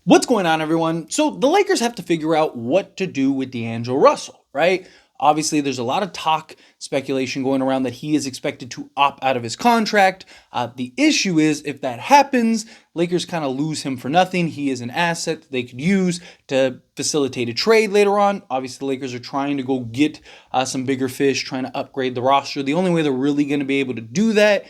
What's going on, everyone? So the Lakers have to figure out what to do with D'Angelo Russell, right? Obviously, there's a lot of talk, speculation going around that he is expected to opt out of his contract. The issue is, if that happens, Lakers kind of lose him for nothing. He is an asset that they could use to facilitate a trade later on. Obviously, the Lakers are trying to go get some bigger fish, trying to upgrade the roster. The only way they're really going to be able to do that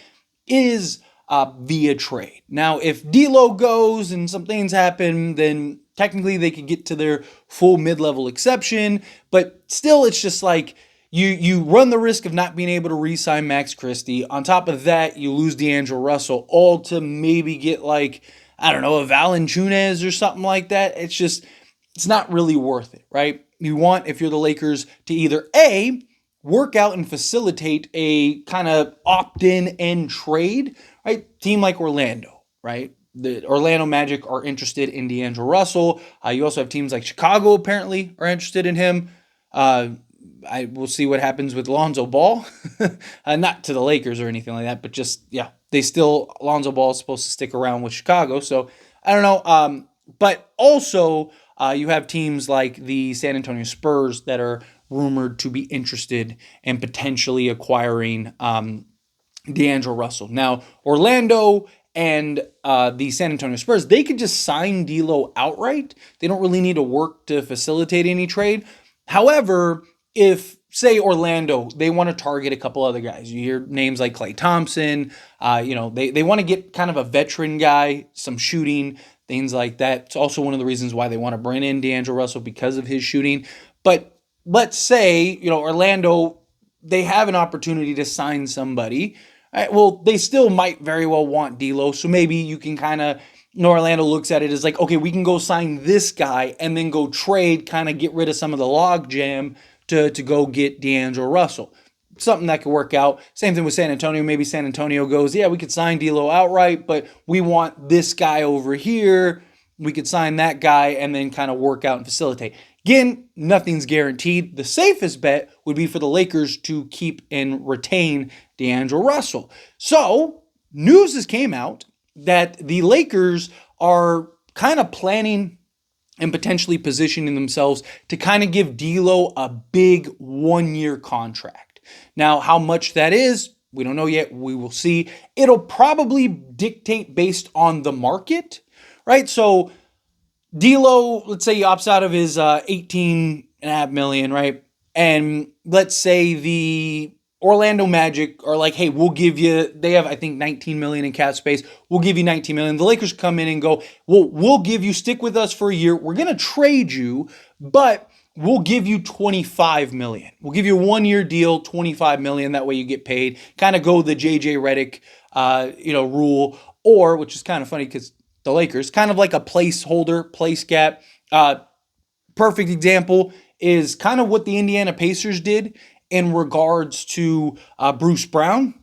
is via trade. Now, if DLO goes and some things happen, then technically they could get to their full mid-level exception, but still it's just like you run the risk of not being able to re-sign Max Christie. On top of that, you lose D'Angelo Russell, all to maybe get like, I don't know, a Valanciunas or something like that. It's not really worth it, right? You want, if you're the Lakers, to either A, work out and facilitate a kind of opt-in and trade, right? Team like Orlando, right? The Orlando Magic are interested in D'Angelo Russell. You also have teams like Chicago apparently are interested in him. I will see what happens with Lonzo Ball. Not to the Lakers or anything like that, but just, yeah, Lonzo Ball is supposed to stick around with Chicago. So I don't know. But also, you have teams like the San Antonio Spurs that are rumored to be interested in potentially acquiring D'Angelo Russell. Now, Orlando and the San Antonio Spurs, they could just sign D'Lo outright. They don't really need to work to facilitate any trade. However, if, say, Orlando, they want to target a couple other guys. You hear names like Klay Thompson. They want to get kind of a veteran guy, some shooting, things like that. It's also one of the reasons why they want to bring in D'Angelo Russell, because of his shooting. But let's say, Orlando, they have an opportunity to sign somebody. Well, they still might very well want D'Lo, so maybe you can kind of, Orlando looks at it as like, okay, we can go sign this guy and then go trade, kind of get rid of some of the log jam to go get D'Angelo Russell. Something that could work out. Same thing with San Antonio. Maybe San Antonio goes, yeah, we could sign D'Lo outright, but we want this guy over here. We could sign that guy and then kind of work out and facilitate. Again, nothing's guaranteed. The safest bet would be for the Lakers to keep and retain D'Angelo Russell. So, news has came out that the Lakers are kind of planning and potentially positioning themselves to kind of give D'Lo a big one-year contract. Now, how much that is, we don't know yet. We will see. It'll probably dictate based on the market, right? So, D'Lo, let's say he opts out of his $18.5 million, right? And let's say the Orlando Magic are like, hey, we'll give you, they have, I think, $19 million in cap space. We'll give you $19 million. The Lakers come in and go, well, we'll give you, stick with us for a year. We're going to trade you, but we'll give you $25 million. We'll give you a one-year deal, $25 million. That way you get paid. Kind of go the JJ Redick, rule, or, which is kind of funny because the Lakers, kind of like a placeholder, place gap. Perfect example is kind of what the Indiana Pacers did in regards to Bruce Brown.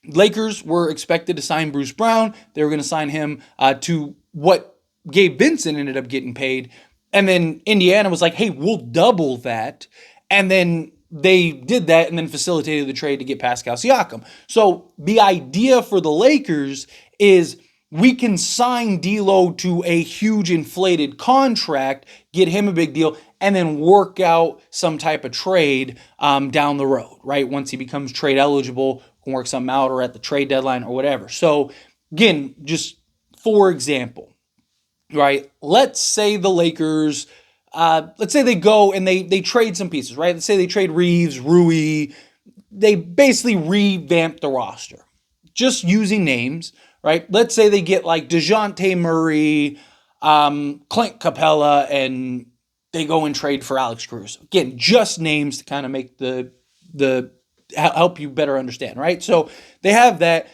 Lakers were expected to sign Bruce Brown. They were going to sign him to what Gabe Vincent ended up getting paid. And then Indiana was like, hey, we'll double that. And then they did that and then facilitated the trade to get Pascal Siakam. So the idea for the Lakers is, we can sign D'Lo to a huge inflated contract, get him a big deal, and then work out some type of trade down the road, right? Once he becomes trade eligible, can work something out, or at the trade deadline or whatever. So again, just for example, right? Let's say the Lakers, let's say they go and they trade some pieces, right? Let's say they trade Reeves, Rui. They basically revamp the roster, just using names. Right? Let's say they get like DeJounte Murray, Clint Capella, and they go and trade for Alex Cruz. Again, just names to kind of make the help you better understand, right? So they have that,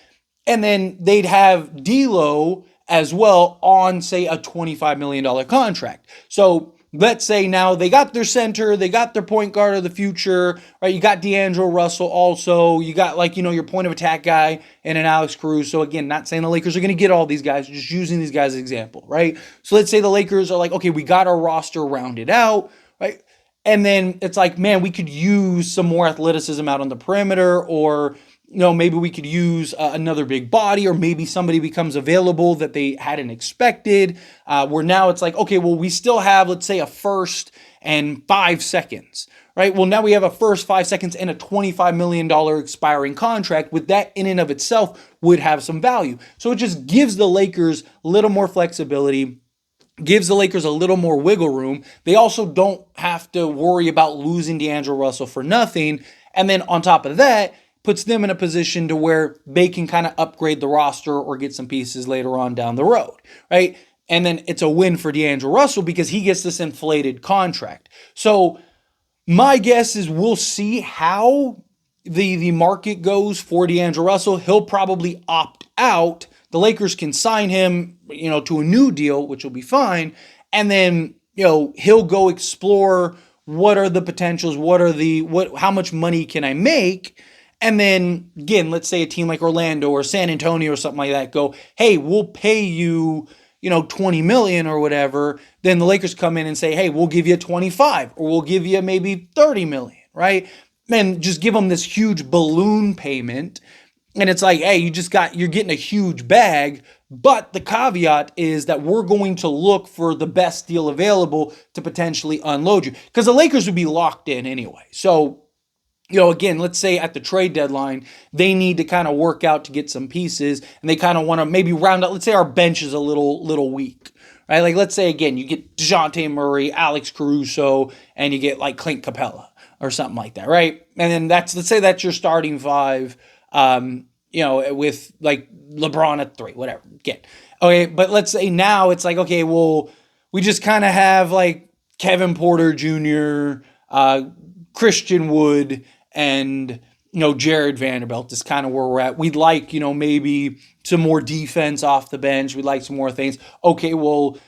and then they'd have D'Lo as well on, say, a $25 million contract. So let's say now they got their center, they got their point guard of the future, right? You got D'Angelo Russell also. You got, like, your point of attack guy and an Alex Cruz. So again, not saying the Lakers are going to get all these guys, just using these guys as an example, right? So let's say the Lakers are like, okay, we got our roster rounded out, right? And then it's like, man, we could use some more athleticism out on the perimeter, or maybe we could use another big body, or maybe somebody becomes available that they hadn't expected. Where now it's like, okay, well, we still have, let's say, a first and 5 seconds, right? Well, now we have a first, 5 seconds, and a $25 million expiring contract. With that in and of itself would have some value. So it just gives the Lakers a little more flexibility, gives the Lakers a little more wiggle room. They also don't have to worry about losing D'Angelo Russell for nothing. And then on top of that, puts them in a position to where they can kind of upgrade the roster or get some pieces later on down the road, right? And then it's a win for D'Angelo Russell because he gets this inflated contract. So my guess is we'll see how the market goes for D'Angelo Russell. He'll probably opt out. The Lakers can sign him, to a new deal, which will be fine. And then, he'll go explore what are the potentials, how much money can I make? And then again, let's say a team like Orlando or San Antonio or something like that go, hey, we'll pay you, 20 million or whatever. Then the Lakers come in and say, hey, we'll give you 25, or we'll give you maybe 30 million, right? And just give them this huge balloon payment. And it's like, hey, you're getting a huge bag, but the caveat is that we're going to look for the best deal available to potentially unload you, because the Lakers would be locked in anyway. So, again, let's say at the trade deadline, they need to kind of work out to get some pieces, and they kind of want to maybe round out. Let's say our bench is a little weak, right? Like, let's say, again, you get DeJounte Murray, Alex Caruso, and you get like Clint Capella or something like that, right? And then let's say that's your starting five, with like LeBron at 3, whatever. Again. Okay, but let's say now it's like, okay, well, we just kind of have like Kevin Porter Jr., Christian Wood, and Jared Vanderbilt is kind of where we're at. We'd like maybe some more defense off the bench. We'd like some more things. Okay, well,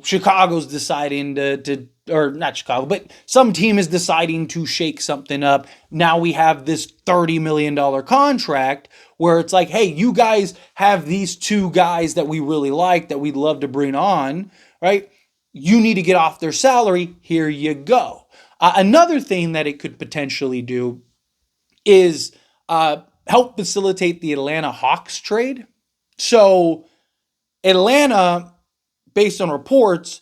Chicago's deciding to or not Chicago, but some team is deciding to shake something up. Now we have this $30 million contract where it's like, hey, you guys have these 2 guys that we really like, that we'd love to bring on, right? You need to get off their salary. Here you go. Another thing that it could potentially do is help facilitate the Atlanta Hawks trade. So Atlanta, based on reports,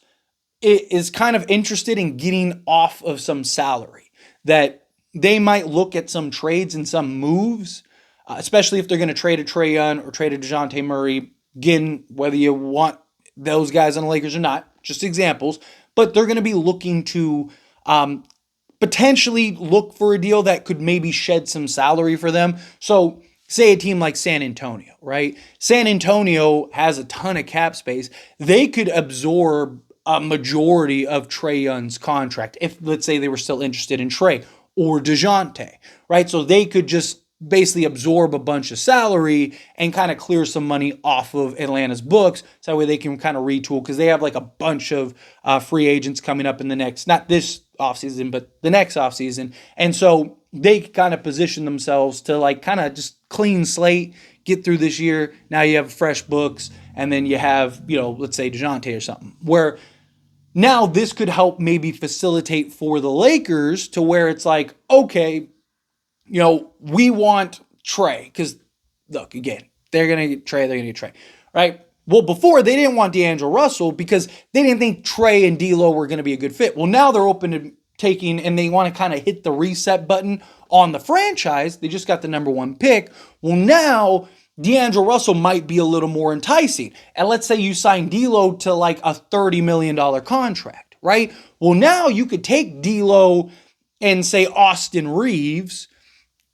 is kind of interested in getting off of some salary, that they might look at some trades and some moves, especially if they're going to trade a Trae Young or trade a DeJounte Murray. Again, whether you want those guys on the Lakers or not, just examples, but they're going to be looking to potentially look for a deal that could maybe shed some salary for them. So say a team like San Antonio, right? San Antonio has a ton of cap space. They could absorb a majority of Trae Young's contract if, let's say, they were still interested in Trae or DeJounte, right? So they could just basically absorb a bunch of salary and kind of clear some money off of Atlanta's books. So that way they can kind of retool, because they have like a bunch of free agents coming up in the next, not this offseason, but the next offseason. And so they kind of position themselves to like kind of just clean slate, get through this year. Now you have fresh books, and then you have, let's say DeJounte or something, where now this could help maybe facilitate for the Lakers to where it's like, okay, we want Trae, because look, again, they're going to get Trae, right? Well, before they didn't want D'Angelo Russell because they didn't think Trae and D'Lo were going to be a good fit. Well, now they're open to taking, and they want to kind of hit the reset button on the franchise. They just got the number 1 pick. Well, now D'Angelo Russell might be a little more enticing. And let's say you sign D'Lo to like a $30 million contract, right? Well, now you could take D'Lo and say Austin Reeves,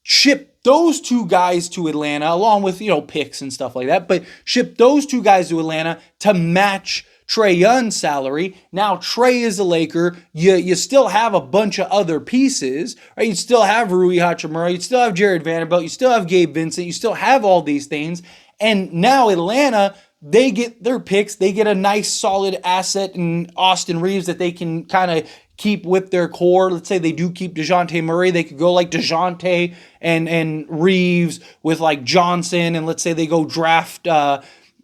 ship those 2 guys to Atlanta along with, picks and stuff like that, but ship those 2 guys to Atlanta to match Trae Young's salary. Now Trae is a Laker. You still have a bunch of other pieces, right? You still have Rui Hachimura. You still have Jared Vanderbilt. You still have Gabe Vincent. You still have all these things. And now Atlanta, they get their picks. They get a nice solid asset in Austin Reeves that they can kind of keep with their core. Let's say they do keep DeJounte Murray. They could go like DeJounte and Reeves with like Johnson. And let's say they go draft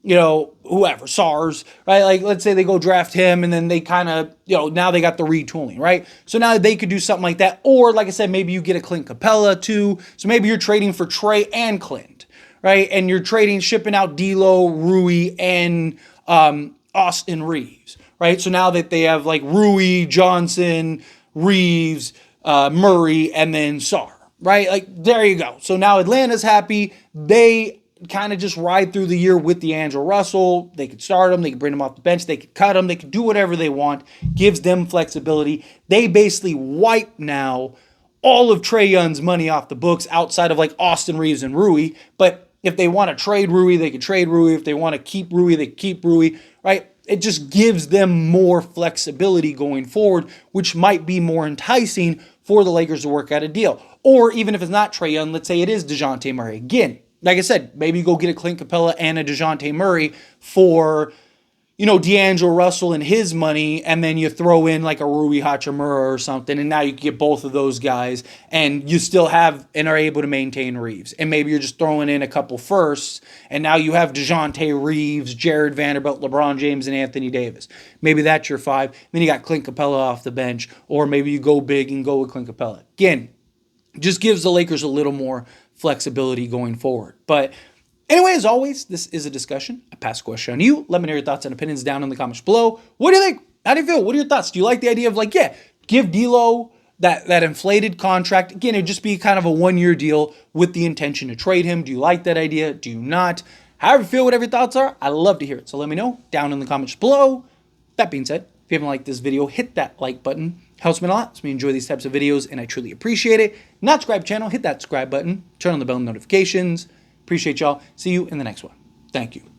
whoever, SARS, right? Like, let's say they go draft him and then they kind of, now they got the retooling, right? So now they could do something like that. Or, like I said, maybe you get a Clint Capella too. So maybe you're trading for Trey and Clint, right? And you're shipping out D'Lo, Rui, and Austin Reeves, right? So now that they have like Rui, Johnson, Reeves, Murray, and then Sar, right? Like, there you go. So now Atlanta's happy. They kind of just ride through the year with D'Angelo Russell. They could start him. They could bring him off the bench. They could cut him. They could do whatever they want. Gives them flexibility. They basically wipe now all of Trae Young's money off the books outside of like Austin Reeves and Rui. But if they want to trade Rui, they can trade Rui. If they want to keep Rui, they can keep Rui, right? It just gives them more flexibility going forward, which might be more enticing for the Lakers to work out a deal. Or even if it's not Trae Young, let's say it is DeJounte Murray. Again, like I said, maybe you go get a Clint Capella and a DeJounte Murray for, D'Angelo Russell and his money, and then you throw in like a Rui Hachimura or something, and now you can get both of those guys, and you still have and are able to maintain Reeves. And maybe you're just throwing in a couple firsts, and now you have DeJounte Reeves, Jared Vanderbilt, LeBron James, and Anthony Davis. Maybe that's your five. Then you got Clint Capella off the bench, or maybe you go big and go with Clint Capella. Again, just gives the Lakers a little more flexibility going forward. But anyway, as always, this is a discussion. I pass the question on you. Let me know your thoughts and opinions down in the comments below. What do you think? How do you feel? What are your thoughts? Do you like the idea of give D'Lo that inflated contract? Again, it'd just be kind of a one-year deal with the intention to trade him. Do you like that idea? Do you not? However you feel, whatever your thoughts are, I love to hear it. So let me know down in the comments below. That being said, if you haven't liked this video, hit that like button. Helps me a lot. Helps me enjoy these types of videos, and I truly appreciate it. Not subscribe channel, hit that subscribe button. Turn on the bell notifications. Appreciate y'all. See you in the next one. Thank you.